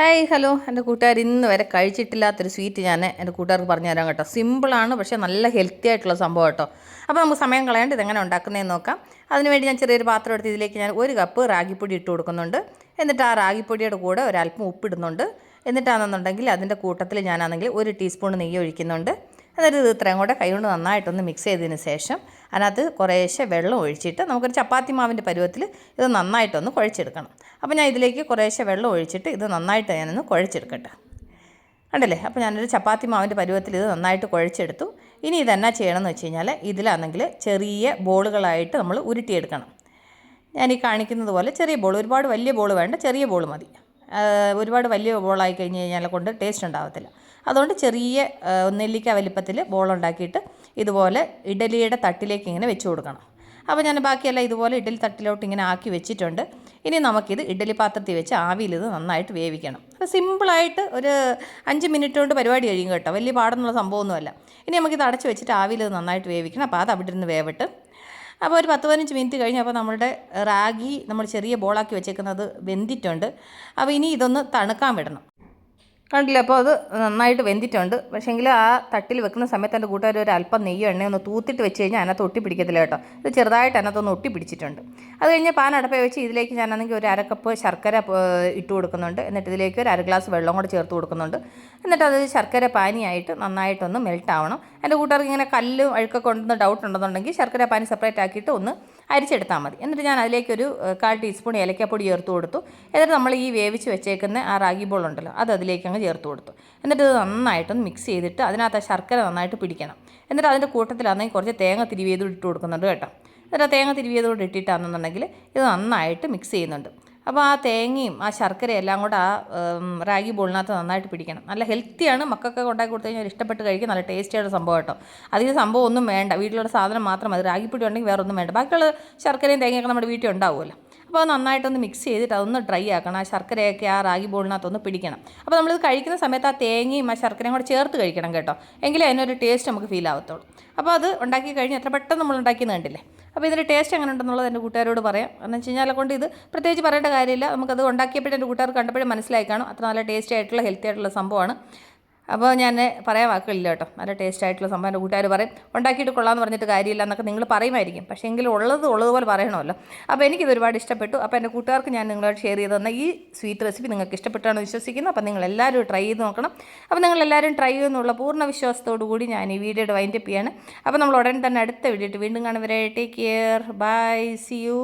Hi hello എൻ്റെ കൂട്ടുകാർ ഇന്ന് വരെ കഴിച്ചിട്ടില്ലാത്തൊരു സ്വീറ്റ് ഞാൻ എൻ്റെ കൂട്ടുകാർക്ക് പറഞ്ഞു തരാം കേട്ടോ. സിമ്പിളാണ്, പക്ഷേ നല്ല ഹെൽത്തി ആയിട്ടുള്ള സംഭവം കേട്ടോ. അപ്പോൾ നമുക്ക് സമയം കളയാണ്ട് ഇതെങ്ങനെ ഉണ്ടാക്കുന്നതെന്ന് നോക്കാം. അതിനുവേണ്ടി ഞാൻ ചെറിയൊരു പാത്രം എടുത്ത് ഇതിലേക്ക് ഞാൻ 1 കപ്പ് റാഗിപ്പൊടി ഇട്ട് കൊടുക്കുന്നുണ്ട്. എന്നിട്ട് ആ റാഗിപ്പൊടിയുടെ കൂടെ ഒരല്പം ഉപ്പിടുന്നുണ്ട്. എന്നിട്ടാണെന്നുണ്ടെങ്കിൽ അതിൻ്റെ കൂട്ടത്തിൽ ഞാനാണെങ്കിൽ 1 ടീസ്പൂൺ നെയ്യ് ഒഴിക്കുന്നുണ്ട്. എന്നിട്ട് ഇത് ഇത്രയും കൂടെ കൈകൊണ്ട് നന്നായിട്ടൊന്ന് മിക്സ് ചെയ്തതിന് ശേഷം അതിനകത്ത് കുറേശ്ശെ വെള്ളം ഒഴിച്ചിട്ട് നമുക്കൊരു ചപ്പാത്തി മാവിൻ്റെ പരുവത്തിൽ ഇത് നന്നായിട്ടൊന്ന് കുഴച്ചെടുക്കണം. അപ്പോൾ ഞാൻ ഇതിലേക്ക് കുറേശ്ശെ വെള്ളം ഒഴിച്ചിട്ട് ഇത് നന്നായിട്ട് ഞാനൊന്ന് കുഴച്ചെടുക്കട്ടെ. കണ്ടല്ലേ, അപ്പോൾ ഞാനൊരു ചപ്പാത്തി മാവിൻ്റെ പരുവത്തിൽ ഇത് നന്നായിട്ട് കുഴച്ചെടുത്തു. ഇനി ഇതെന്നാ ചെയ്യണമെന്ന് വെച്ച് കഴിഞ്ഞാൽ ഇതിലാണെങ്കിൽ ചെറിയ ബോളുകളായിട്ട് നമ്മൾ ഉരുട്ടിയെടുക്കണം. ഞാനീ കാണിക്കുന്നത് പോലെ ചെറിയ ബോൾ, ഒരുപാട് വലിയ ബോൾ വേണ്ട, ചെറിയ ബോൾ മതി. ഒരുപാട് വലിയ ബോളായി കഴിഞ്ഞ് കഴിഞ്ഞാൽ കൊണ്ട് ടേസ്റ്റ് ഉണ്ടാകത്തില്ല. അതുകൊണ്ട് ചെറിയ നെല്ലിക്ക വലിപ്പത്തിൽ ബോളുണ്ടാക്കിയിട്ട് ഇതുപോലെ ഇഡലിയുടെ തട്ടിലേക്ക് ഇങ്ങനെ വെച്ച് കൊടുക്കണം. അപ്പോൾ ഞാൻ ബാക്കിയെല്ലാം ഇതുപോലെ ഇഡലി തട്ടിലോട്ട് ഇങ്ങനെ ആക്കി വെച്ചിട്ടുണ്ട്. ഇനി നമുക്കിത് ഇഡലി പാത്രത്തിൽ വെച്ച് ആവിയിൽ ഇത് നന്നായിട്ട് വേവിക്കണം. അപ്പോൾ സിമ്പിളായിട്ട് ഒരു 5 മിനിറ്റ് കൊണ്ട് പരിപാടി കഴിയും കേട്ടോ. വലിയ പാടെന്നുള്ള സംഭവമൊന്നുമല്ല. ഇനി നമുക്കിത് അടച്ച് വെച്ചിട്ട് ആവിയിൽ ഇത് നന്നായിട്ട് വേവിക്കണം. അപ്പോൾ അത് അവിടെ ഇരുന്ന് വേവട്ട്. അപ്പോൾ ഒരു 10-15 മിനിറ്റ് കഴിഞ്ഞപ്പോൾ നമ്മുടെ റാഗി നമ്മൾ ചെറിയ ബോളാക്കി വെച്ചേക്കുന്നത് വെന്തിട്ടുണ്ട്. അപ്പോൾ ഇനി ഇതൊന്ന് തണുക്കാൻ വിടണം. കണ്ടില്ല, അപ്പോൾ അത് നന്നായിട്ട് വെന്തിട്ടുണ്ട്. പക്ഷേങ്കിൽ ആ തട്ടിൽ വെക്കുന്ന സമയത്ത് എൻ്റെ കൂട്ടുകാർ ഒരു അല്പം നെയ്യോ എണ്ണയൊന്ന് തൂത്തിട്ട് വെച്ച് കഴിഞ്ഞാൽ അതിനകത്ത് ഒട്ടി പിടിക്കത്തില്ല കേട്ടോ. ഇത് ചെറുതായിട്ട് അതിനകത്തൊന്ന് ഒട്ടി പിടിച്ചിട്ടുണ്ട്. അത് കഴിഞ്ഞ് പാൻ അടപ്പേ വെച്ച് ഇതിലേക്ക് ഞാനാണെങ്കിൽ ഒരു 1/2 കപ്പ് ശർക്കര ഇട്ട് കൊടുക്കുന്നുണ്ട്. എന്നിട്ട് ഇതിലേക്ക് ഒരു 1/2 ഗ്ലാസ് വെള്ളം കൂടെ ചേർത്ത് കൊടുക്കുന്നുണ്ട്. എന്നിട്ട് അത് ശർക്കര പാനിയായിട്ട് നന്നായിട്ടൊന്ന് മെൽറ്റ് ആവണം. എൻ്റെ കൂട്ടുകാർക്ക് ഇങ്ങനെ കല്ലും അഴുക്കൊക്കെ ഉണ്ടെന്ന് ഡൗട്ട് ഉണ്ടെന്നുണ്ടെങ്കിൽ ശർക്കര പാനി സെപ്പറേറ്റ് ആക്കിയിട്ട് ഒന്ന് അരിച്ചെടുത്താൽ മതി. എന്നിട്ട് ഞാൻ അതിലേക്കൊരു 1/4 ടീസ്പൂൺ ഏലക്കാപ്പൊടി ചേർത്ത് കൊടുത്തു. എന്നിട്ട് നമ്മൾ ഈ വേവിച്ച് വെച്ചേക്കുന്ന ആ റാഗി ബോൾ ഉണ്ടല്ലോ, അത് അതിലേക്ക് അങ്ങ് ചേർത്ത് കൊടുത്തു. എന്നിട്ട് ഇത് നന്നായിട്ടൊന്ന് മിക്സ് ചെയ്തിട്ട് അതിനകത്ത് ശർക്കര നന്നായിട്ട് പിടിക്കണം. എന്നിട്ട് അതിൻ്റെ കൂട്ടത്തിലാണെങ്കിൽ കുറച്ച് തേങ്ങ തിരുവിയത് ഇട്ട് കൊടുക്കുന്നുണ്ട് കേട്ടോ. എന്നിട്ട് ആ തേങ്ങ തിരുവിയതോട് ഇട്ടിട്ടാണെന്നുണ്ടെങ്കിൽ ഇത് നന്നായിട്ട് മിക്സ് ചെയ്യുന്നുണ്ട്. അപ്പോൾ ആ തേങ്ങയും ആ ശർക്കരയും എല്ലാം കൂടെ ആ റാഗി ബോളിനകത്ത് നന്നായിട്ട് പിടിക്കണം. നല്ല ഹെൽത്തിയാണ്, മക്കൾക്ക് ഉണ്ടാക്കി കൊടുത്തു കഴിഞ്ഞാൽ ഇഷ്ടപ്പെട്ട് കഴിക്കും. നല്ല ടേസ്റ്റിയുള്ള സംഭവം കേട്ടോ. അതിന് സംഭവം ഒന്നും വേണ്ട, വീട്ടിലുള്ള സാധനം മാത്രം മതി. റാഗിപ്പൊടി ഉണ്ടെങ്കിൽ വേറെ ഒന്നും വേണ്ട. ബാക്കിയുള്ള ശർക്കരയും തേങ്ങയൊക്കെ നമ്മുടെ വീട്ടിൽ ഉണ്ടാവുമല്ലോ. അപ്പോൾ അത് നന്നായിട്ടൊന്ന് മിക്സ് ചെയ്തിട്ട് അതൊന്ന് ഡ്രൈ ആക്കണം. ആ ശർക്കരയൊക്കെ ആ റാഗി ബോളിനകത്തൊന്ന് പിടിക്കണം. അപ്പോൾ നമ്മളിത് കഴിക്കുന്ന സമയത്ത് ആ തേങ്ങയും ആ ശർക്കരയും കൂടെ ചേർത്ത് കഴിക്കണം കേട്ടോ. എങ്കിലേ അതിനൊരു ടേസ്റ്റ് നമുക്ക് ഫീൽ ആവത്തുള്ളൂ. അപ്പോൾ അത് ഉണ്ടാക്കി കഴിഞ്ഞ് എത്ര പെട്ടെന്ന് നമ്മൾ ഉണ്ടാക്കിയെന്ന് കണ്ടില്ലേ. അപ്പോൾ ഇതിൻ്റെ ടേസ്റ്റ് എങ്ങനെ ഉണ്ടെന്നുള്ളത് എൻ്റെ കൂട്ടുകാരോട് പറയാം. എന്ന് വെച്ച് കഴിഞ്ഞാൽ കൊണ്ട് ഇത് പ്രത്യേകിച്ച് പറയേണ്ട കാര്യമില്ല. നമുക്കത് ഉണ്ടാക്കിയപ്പോഴും എൻ്റെ കൂട്ടുകാർ കണ്ടപ്പോഴും മനസ്സിലായി കാണും അത്ര നല്ല ടേസ്റ്റി ആയിട്ടുള്ള ഹെൽത്തി ആയിട്ടുള്ള സംഭവമാണ്. അപ്പോൾ ഞാൻ പറയാൻ വാക്കുകളില്ല കേട്ടോ. നല്ല ടേസ്റ്റ് ആയിട്ടുള്ള സംഭവം എൻ്റെ കൂട്ടുകാർ പറയും. ഉണ്ടാക്കിയിട്ട് കൊള്ളാമെന്ന് പറഞ്ഞിട്ട് കാര്യമില്ല എന്നൊക്കെ നിങ്ങൾ പറയുമായിരിക്കും. പക്ഷേ എങ്കിലും ഉള്ളതുപോലെ പറയണമല്ലോ. അപ്പോൾ എനിക്കിത് ഒരുപാട് ഇഷ്ടപ്പെട്ടു. അപ്പോൾ എൻ്റെ കൂട്ടുകാർക്ക് ഞാൻ നിങ്ങളോട് ഷെയർ ചെയ്ത് തന്ന ഈ സ്വീറ്റ് റെസിപ്പി നിങ്ങൾക്ക് ഇഷ്ടപ്പെട്ടാണെന്ന് വിശ്വസിക്കുന്നു. അപ്പോൾ നിങ്ങളെല്ലാവരും ട്രൈ ചെയ്ത് നോക്കണം. അപ്പോൾ നിങ്ങളെല്ലാവരും ട്രൈ ചെയ്യുന്നുള്ള പൂർണ്ണ വിശ്വാസത്തോടു കൂടി ഞാൻ ഈ വീഡിയോയുടെ വൈൻഡപ്പ് ചെയ്യാണ്. അപ്പോൾ നമ്മൾ ഉടൻ തന്നെ അടുത്ത വീഡിയോ വീണ്ടും കാണും വരെ. Take care, bye, see U.